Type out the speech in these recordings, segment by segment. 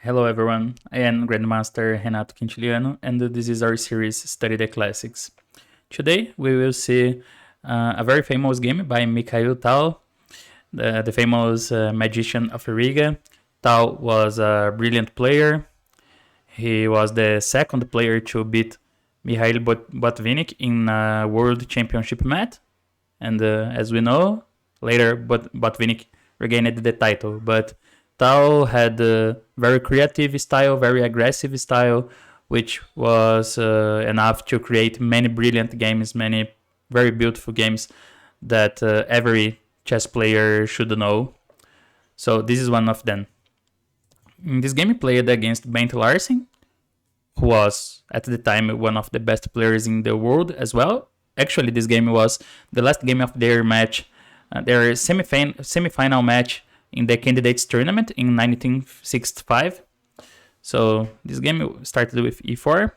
Hello everyone, I am Grandmaster Renato Quintiliano and this is our series Study the Classics. Today we will see a very famous game by Mihail, the famous magician of Riga. Tal was a brilliant player. He was the second player to beat Mihail Botvinnik in a World Championship match, and as we know, later Botvinnik regained the title, but Tao had a very creative style, very aggressive style, which was enough to create many brilliant games, many very beautiful games that every chess player should know. So this is one of them. In this game, he played against Bent Larsen, who was at the time one of the best players in the world as well. Actually, this game was the last game of their match, their semi-final match in the candidates tournament in 1965. So this game started with e4,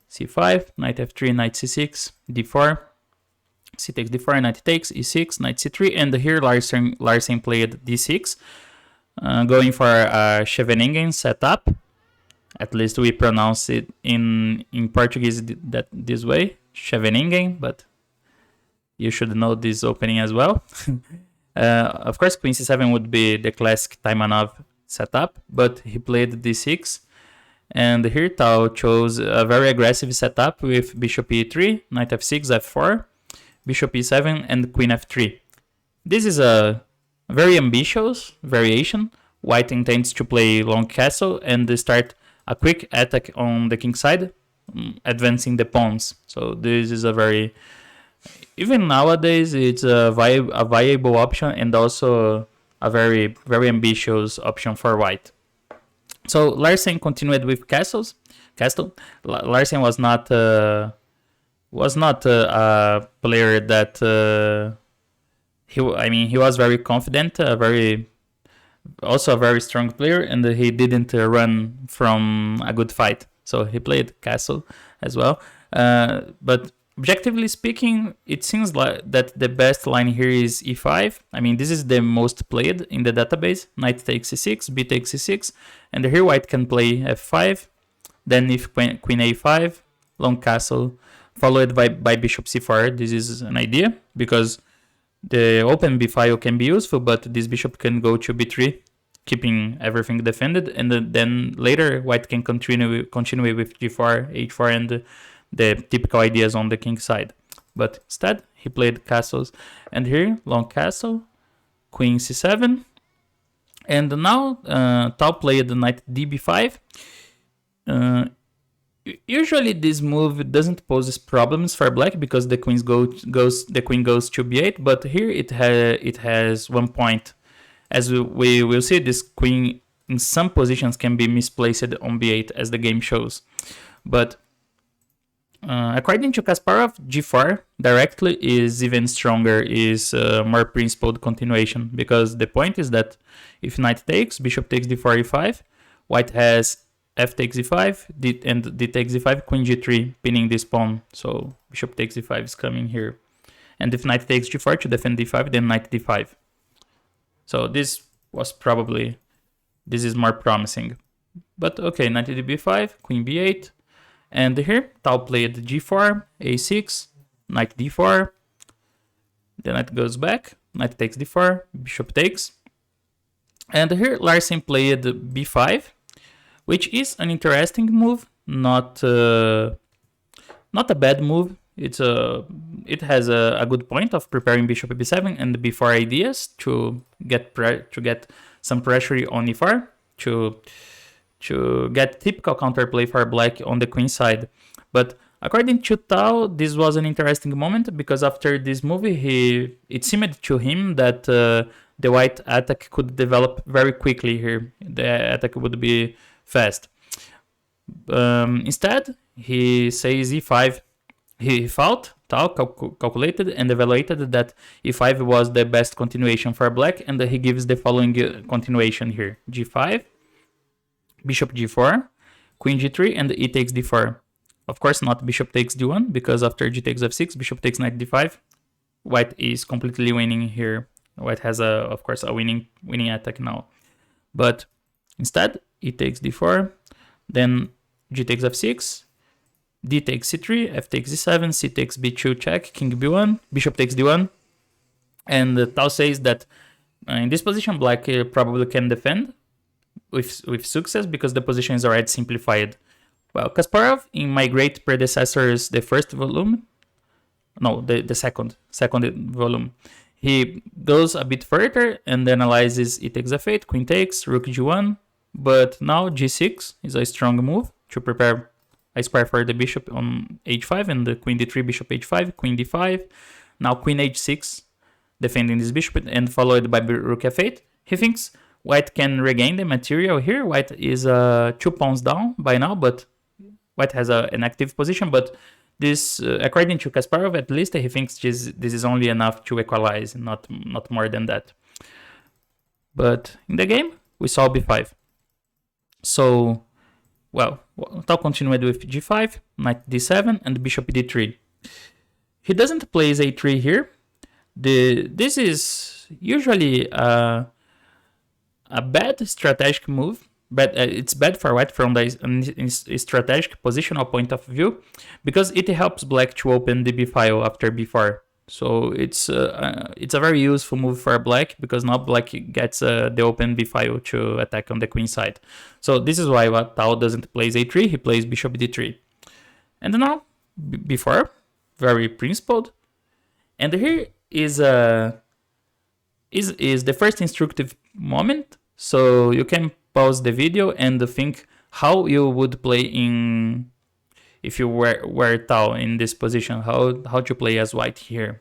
c5, knight f3, knight c6, d4, c takes d4, knight takes, e6, knight c3, and here Larsen played d6, going for a Scheveningen setup. At least we pronounce it in Portuguese this way, Scheveningen, but you should know this opening as well. Of course, queen c7 would be the classic Taimanov setup, but he played d6. And here Tao chose a very aggressive setup with bishop e3, knight f6, f4, bishop e7, and queen f3. This is a very ambitious variation. White intends to play long castle and start a quick attack on the king side, advancing the pawns. So this is a very... Even nowadays, it's a viable option and also a very, very ambitious option for white. So Larsen continued with castle. Larsen was not a player that he was very confident, also a very strong player, and he didn't run from a good fight. So he played castle as well, but objectively speaking, it seems like that the best line here is e5. I mean, this is the most played in the database. Knight takes e6, b takes e6, and here white can play f5. Then if queen a5, long castle, followed by bishop c4. This is an idea, because the open b file can be useful, but this bishop can go to b3, keeping everything defended, and then later white can continue with g4, h4, and the typical ideas on the king side. But instead, he played castles. And here, long castle, queen c7. And now, Tao played knight db5. Usually, this move doesn't pose problems for black because the queen goes to b8. But here, it has 1 point. As we will see, this queen in some positions can be misplaced on b8, as the game shows. But according to Kasparov, g4 directly is even stronger, is more principled continuation, because the point is that if knight takes, bishop takes d4, e5, white has f takes e5, and d takes e5, queen g3, pinning this pawn, so bishop takes e5 is coming here. And if knight takes g4 to defend d5, then knight d5. So this is more promising. But okay, knight db5, queen b8, and here, Tao played g4, a6, knight d4, the knight goes back, knight takes d4, bishop takes. And here, Larsen played b5, which is an interesting move, not a bad move. It has a good point of preparing bishop b7 and b4 ideas to get some pressure on e4, to get typical counterplay for black on the queen side. But according to Tao, this was an interesting moment, because after this move, it seemed to him that the white attack could develop very quickly here. The attack would be fast. Instead, he says e5. He thought, Tao calculated and evaluated that e5 was the best continuation for black, and he gives the following continuation here. g5, bishop g4, queen g3, and e takes d4. Of course, not bishop takes d1, because after g takes f6, bishop takes knight d5. White is completely winning here. White has, of course, a winning attack now. But Instead, e takes d4, then g takes f6, d takes c3, f takes d7, c takes b2 check, king b1, bishop takes d1. And Tao says that in this position, black probably can defend with success because the position is already simplified. Well, Kasparov, in my great predecessors, the first volume, no, the second volume, he goes a bit further and analyzes e takes f8, queen takes, rook g1, but now g6 is a strong move to prepare a square for the bishop on h5 and the queen d3, bishop h5, queen d5, now queen h6, defending this bishop and followed by rook f8. He thinks white can regain the material here. White is 2 pawns down by now, but white has an active position, but this, according to Kasparov, at least he thinks this is only enough to equalize, not more than that. But in the game, we saw b5. So, well, Tao continued with g5, knight d7, and bishop d3. He doesn't play a3 here. This is usually a bad strategic move, but it's bad for white from the strategic positional point of view because it helps black to open the b file after b4. So it's a very useful move for black because now black gets the open b file to attack on the queen side. So this is why Tao doesn't play a3, he plays bishop d3. And now b4, very principled. And here is the first instructive moment, so you can pause the video and think how you would play in if you were Tao in this position, how to play as white here.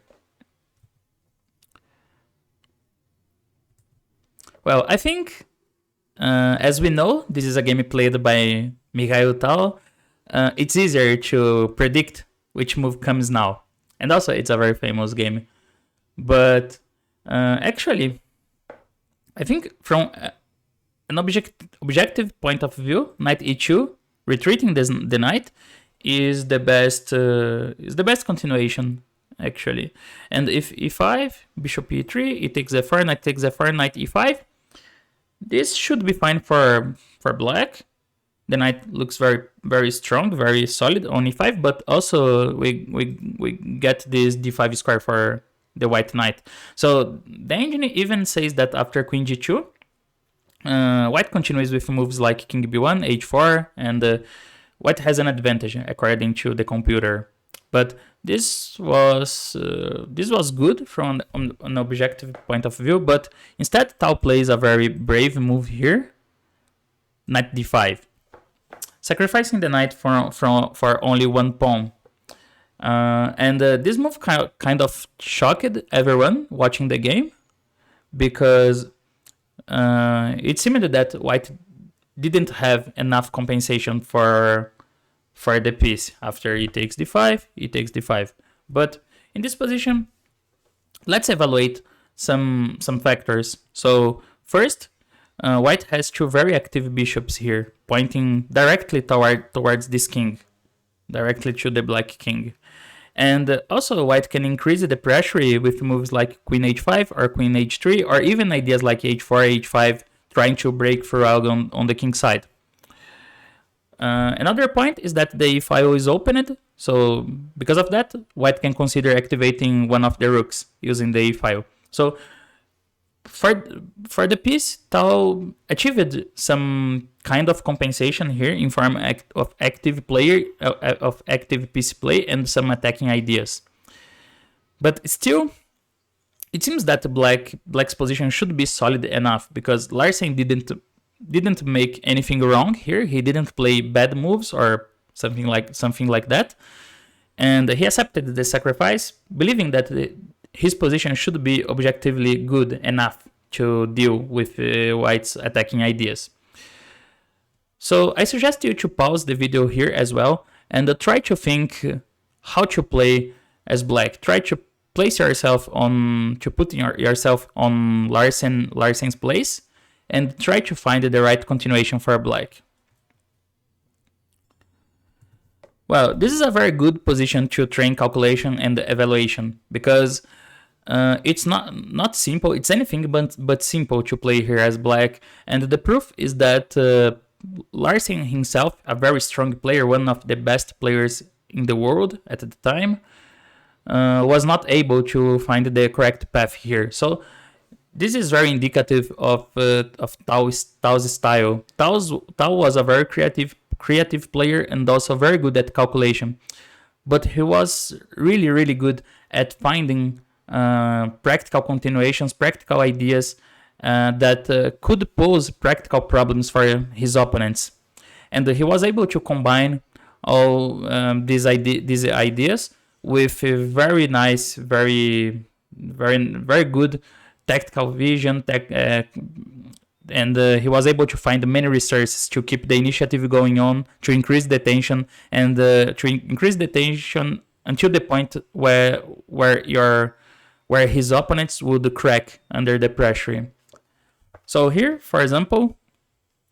Well, I think as we know, this is a game played by Mihail Tao. It's easier to predict which move comes now, and also it's a very famous game. But actually, I think from an objective point of view, knight e2, retreating the knight, is the best continuation actually. And if e5, bishop e3, it takes f4, knight takes f4, knight e5, this should be fine for black. The knight looks very strong, very solid on e5, but also we get this d5 square for the white knight. So the engine even says that after queen g2, white continues with moves like king b1, h4, and white has an advantage according to the computer. But this was good from an objective point of view. But instead, Tao plays a very brave move here, knight d5, sacrificing the knight for only 1 pawn. And this move kind of shocked everyone watching the game because it seemed that white didn't have enough compensation for the piece after e takes d5, But in this position, let's evaluate some factors. So first, white has 2 very active bishops here, pointing directly towards this king, directly to the black king. And also white can increase the pressure with moves like queen h5 or queen h3, or even ideas like h4, h5, trying to break through out on the king side. Another point is that the e-file is opened, so because of that, white can consider activating one of the rooks using the e-file. So for the piece, Tao achieved some kind of compensation here in form of active piece play and some attacking ideas. But still, it seems that black's position should be solid enough because Larsen didn't make anything wrong here. He didn't play bad moves or something like that, and he accepted the sacrifice, believing that his position should be objectively good enough to deal with white's attacking ideas. So I suggest you to pause the video here as well and try to think how to play as black. Try to place yourself put yourself on Larsen's place and try to find the right continuation for black. Well, this is a very good position to train calculation and evaluation because It's not simple. It's anything but simple to play here as black. And the proof is that Larsen himself, a very strong player, one of the best players in the world at the time, was not able to find the correct path here. So this is very indicative of Tao's style. Tao was a very creative player and also very good at calculation, but he was really good at finding practical continuations, practical ideas that could pose practical problems for his opponents. And he was able to combine all these ideas with a very nice, very good tactical vision, and he was able to find many resources to keep the initiative going on, to increase the tension, and increase the tension until the point where his opponents would crack under the pressure. So here, for example,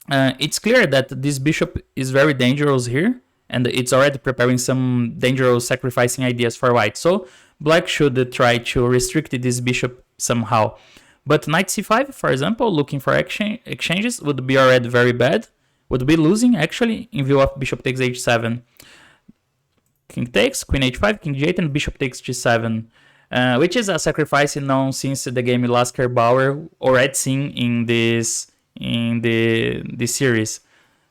it's clear that this bishop is very dangerous here, and it's already preparing some dangerous sacrificing ideas for white. So black should try to restrict this bishop somehow. But knight c5, for example, looking for exchanges would be already very bad. Would be losing, actually, in view of bishop takes h7. King takes, queen h5, king g8, and bishop takes g7. Which is a sacrifice known since the game Lasker Bauer, already seen in this series.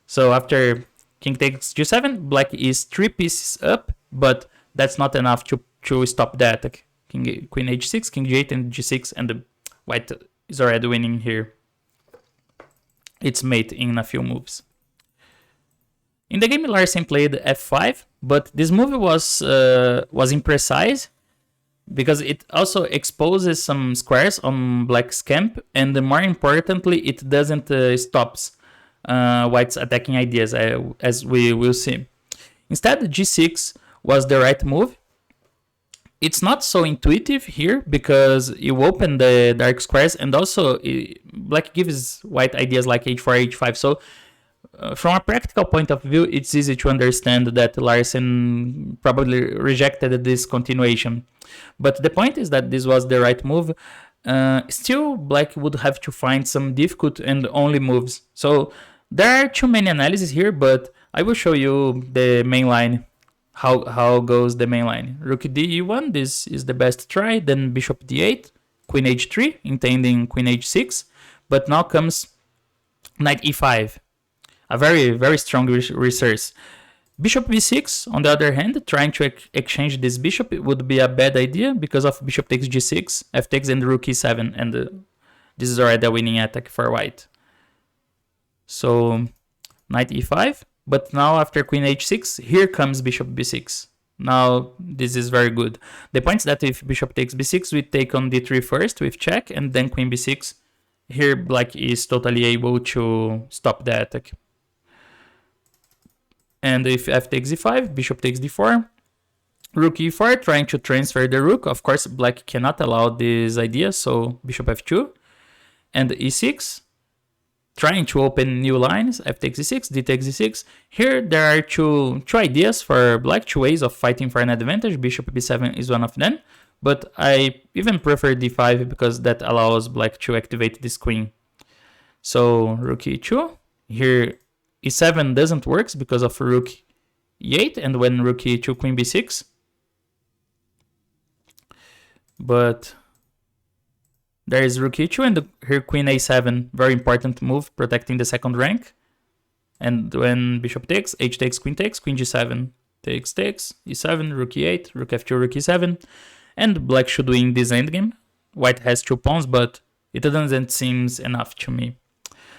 So after king takes g7, black is 3 pieces up, but that's not enough to stop the attack. Queen h6, king g8, and g6, and the white is already winning here. It's mate in a few moves. In the game, Larsen played f5, but this move was imprecise because it also exposes some squares on black's camp, and more importantly, it doesn't stops white's attacking ideas, as we will see. Instead, g6 was the right move. It's not so intuitive here because you open the dark squares, and also black gives white ideas like h4, h5. So from a practical point of view, it's easy to understand that Larsen probably rejected this continuation. But the point is that this was the right move. Still, black would have to find some difficult and only moves. So there are too many analyses here, but I will show you the main line. How goes the main line? Rook d1, this is the best try. Then bishop d8, queen h3, intending queen h6. But now comes knight e5. A very strong resource. Bishop b6, on the other hand, trying to exchange this bishop would be a bad idea because of bishop takes g6, f takes, and rook e7. And this is already a winning attack for white. So knight e5. But now after queen h6, here comes bishop b6. Now this is very good. The point is that if bishop takes b6, we take on d3 first with check, and then queen b6. Here black is totally able to stop the attack. And if f takes e5, bishop takes d4, rook e4, trying to transfer the rook. Of course, black cannot allow this idea, so bishop f2. And e6, trying to open new lines, f takes e6, d takes e6. Here there are two ideas for black, two ways of fighting for an advantage. Bishop b7 is one of them, but I even prefer d5 because that allows black to activate this queen. So rook e2, here e7 doesn't work because of rook e8, and when rook e2, queen b6. But there is rook e2, and here queen a7, very important move, protecting the second rank. And when bishop takes, h takes, queen g7, takes, e7, rook e8, rook f2, rook e7. And black should win this endgame. White has 2 pawns, but it doesn't seem enough to me.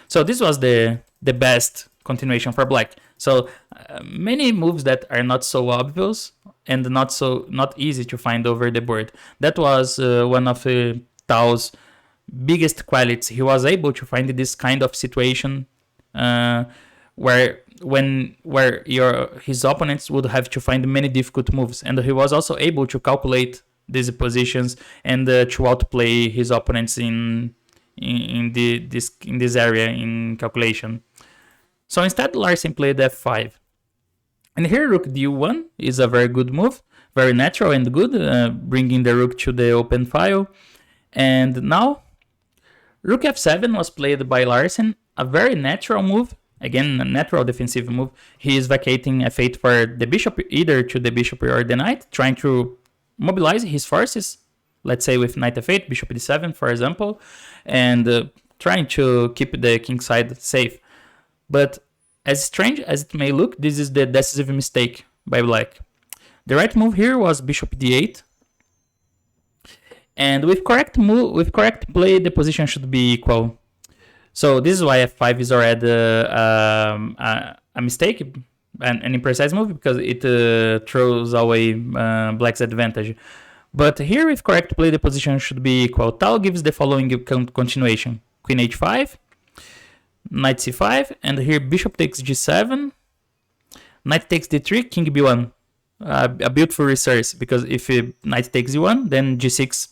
So this was the best continuation for black. So many moves that are not so obvious and not easy to find over the board. That was one of Tao's biggest qualities. He was able to find this kind of situation where his opponents would have to find many difficult moves, and he was also able to calculate these positions and to outplay his opponents in this area in calculation. So instead, Larsen played f5. And here rook d1 is a very good move, very natural and good, bringing the rook to the open file. And now, rook f7 was played by Larsen, a very natural move. Again, a natural defensive move. He is vacating f8 for the bishop, either to the bishop or the knight, trying to mobilize his forces, let's say with knight f8, bishop d7, for example, and trying to keep the king side safe. But as strange as it may look, this is the decisive mistake by black. The right move here was bishop d8, and with correct play, the position should be equal. So this is why f5 is already a mistake, an imprecise move, because it throws away black's advantage. But here with correct play, the position should be equal. Tal gives the following continuation: queen h5, knight c5, and here bishop takes g7, knight takes d3, king b1. A beautiful resource, because if knight takes e1, then g6,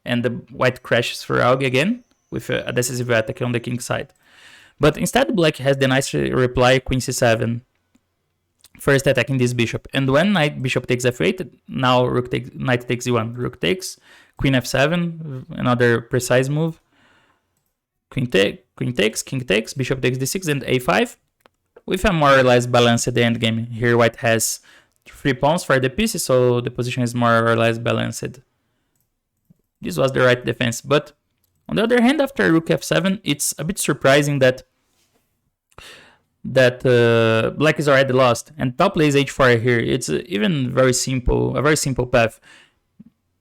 and the white crashes for AUG again with a decisive attack on the king side. But instead, black has the nice reply queen c7, first attacking this bishop. And when bishop takes f8, now knight takes e1, rook takes, queen f7, another precise move, queen takes, king takes, bishop takes d6, and a5, with a more or less balanced endgame. Here white has 3 pawns for the pieces, so the position is more or less balanced. This was the right defense. But on the other hand, after rook f7, it's a bit surprising that black is already lost. And Tal plays h4 here. It's even a very simple path.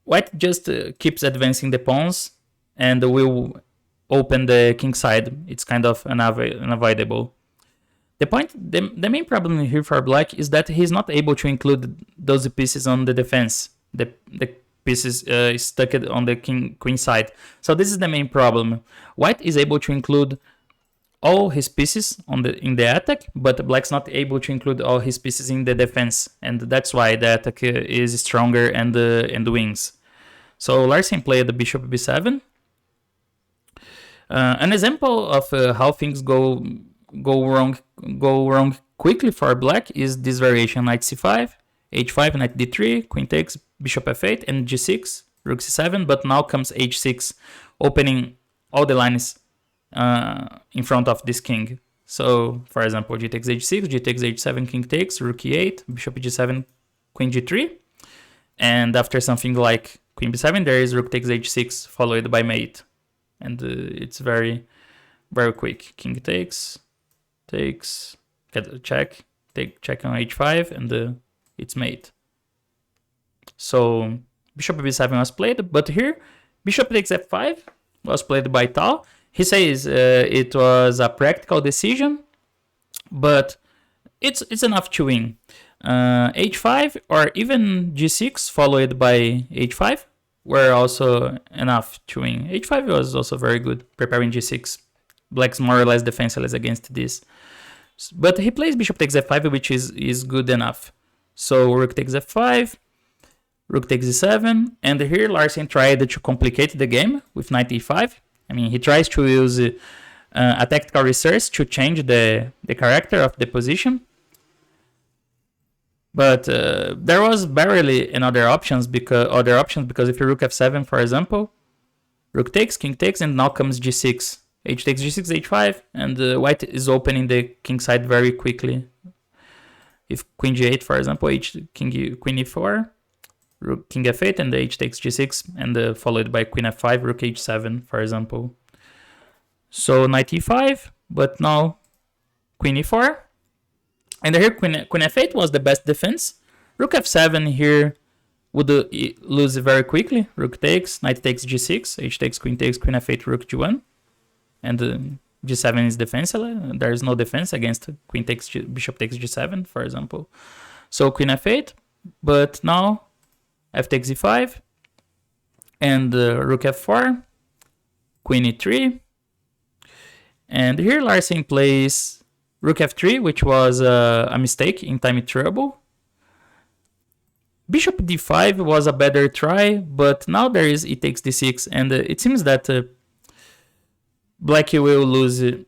White just keeps advancing the pawns and will open the king side. It's kind of unavoidable. The main problem here for black is that he's not able to include those pieces on the defense. The pieces stuck on the queen side. So this is the main problem. White is able to include all his pieces in the attack, but black's not able to include all his pieces in the defense, and that's why the attack is stronger and wins. So Larsen played the bishop b7. An example of how things go wrong quickly for black is this variation: knight c5, h5, knight d3, queen takes, bishop f8, and g6, rook c7. But now comes h6, opening all the lines in front of this king. So, for example, g takes h6, g takes h7, king takes, rook e8, bishop g7, queen g3. And after something like queen b7, there is rook takes h6, followed by mate. And it's very, very quick. King takes, check, check on h5, and it's mate. So bishop b7 was played, but here bishop takes f5 was played by Tal. He says it was a practical decision, but it's enough to win. H5 or even g6 followed by h5 were also enough to win. h5 was also very good, preparing g6. Black's more or less defenseless against this. But he plays bishop takes f5, which is good enough. So rook takes f5, rook takes e7, and here Larsen tried to complicate the game with knight e5. I mean, he tries to use a tactical resource to change the character of the position. But there was barely other options because if you rook f7, for example, rook takes, king takes, and now comes g6. H takes g6, h5, and white is opening the king side very quickly. If queen g8, for example, queen e4, rook king f8, and h takes g6, and followed by queen f5, rook h7, for example. So knight e5, but now queen e4, and here queen f8 was the best defense. Rook f7 here would lose very quickly. Rook takes, knight takes g6, h takes, queen f8, rook g1, and g7 is defenseless. There is no defense against queen takes, bishop takes g7, for example. So queen f8, but now f takes e5, and rook f4, queen e3, and here Larsen plays rook f3, which was a mistake in time trouble. Bishop d5 was a better try, but now there is e takes d6, and it seems that black will lose in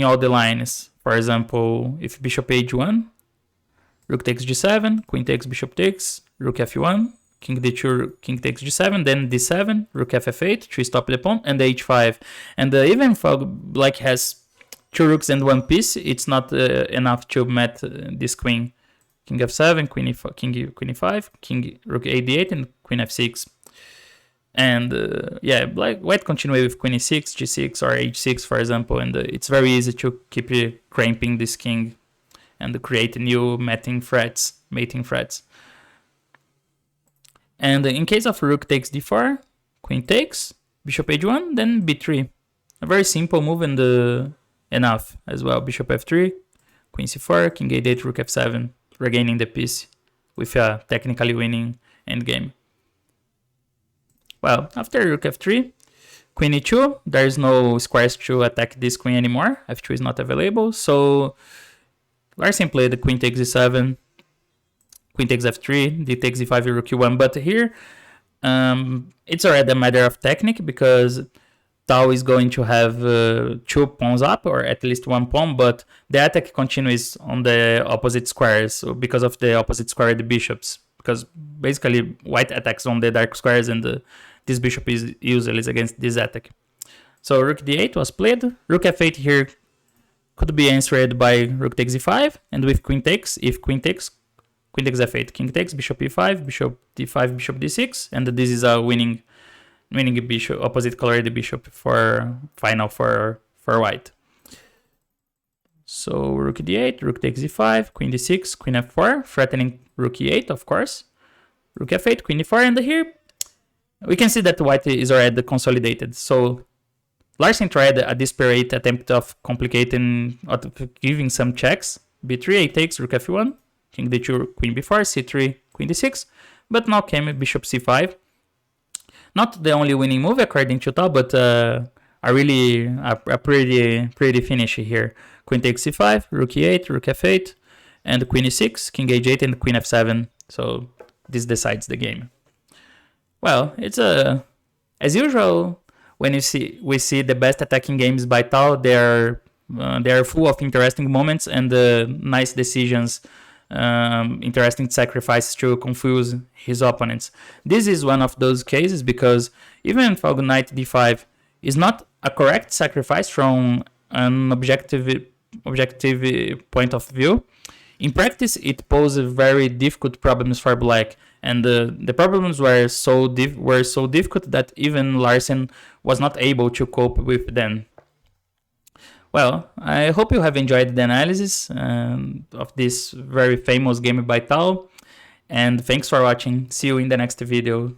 all the lines. For example, if bishop h1, rook takes g7, queen takes, bishop takes, rook f1, king d2, king takes g7, then d7, rook ff8 to stop the pawn, and h5. And even if black has 2 rooks and 1 piece, it's not enough to met this queen. King f7, queen e5, king rook a d8, and queen f6. And yeah, white continue with queen e6, g6, or h6, for example, and it's very easy to keep cramping this king and create new mating threats. And in case of rook takes d4, queen takes, bishop h1, then b3. A very simple move and enough as well. Bishop f3, queen c4, king a8, rook f7, regaining the piece with a technically winning endgame. Well, after rook f3, queen e2, there is no squares to attack this queen anymore. f2 is not available, so Larsen played the queen takes e7, queen takes f3, d takes e5, rook e1. But here, it's already a matter of technique because Tau is going to have 2 pawns up, or at least 1 pawn, but the attack continues on the opposite squares because of the opposite squared bishops. Because basically white attacks on the dark squares and this bishop is useless against this attack. So rook d8 was played. Rook f8 here could be answered by rook takes e5, and with queen takes, if queen takes f8, king takes, bishop e5, bishop d5, bishop d6, and this is a winning bishop, opposite colored bishop for final for white. So rook d8, rook takes e5, queen d6, queen f4, threatening rook e8, of course. Rook f8, queen e4, and here we can see that white is already consolidated. So Larsen tried a desperate attempt of complicating, giving some checks. b3, a takes, rook f1, king d2, queen b4, c3, queen d6, but now came bishop c5. Not the only winning move according to Tao, but a pretty finish here. Queen takes c5, rook e8, rook f8, and queen e6, king h8, and queen f7. So this decides the game. Well, it's as usual when we see the best attacking games by Tao. They are full of interesting moments and nice decisions. Interesting sacrifices to confuse his opponents. This is one of those cases because even if knight d5 is not a correct sacrifice from an objective point of view, in practice it poses very difficult problems for black, and the problems were so difficult that even Larsen was not able to cope with them. Well, I hope you have enjoyed the analysis of this very famous game by Tao, and thanks for watching. See you in the next video.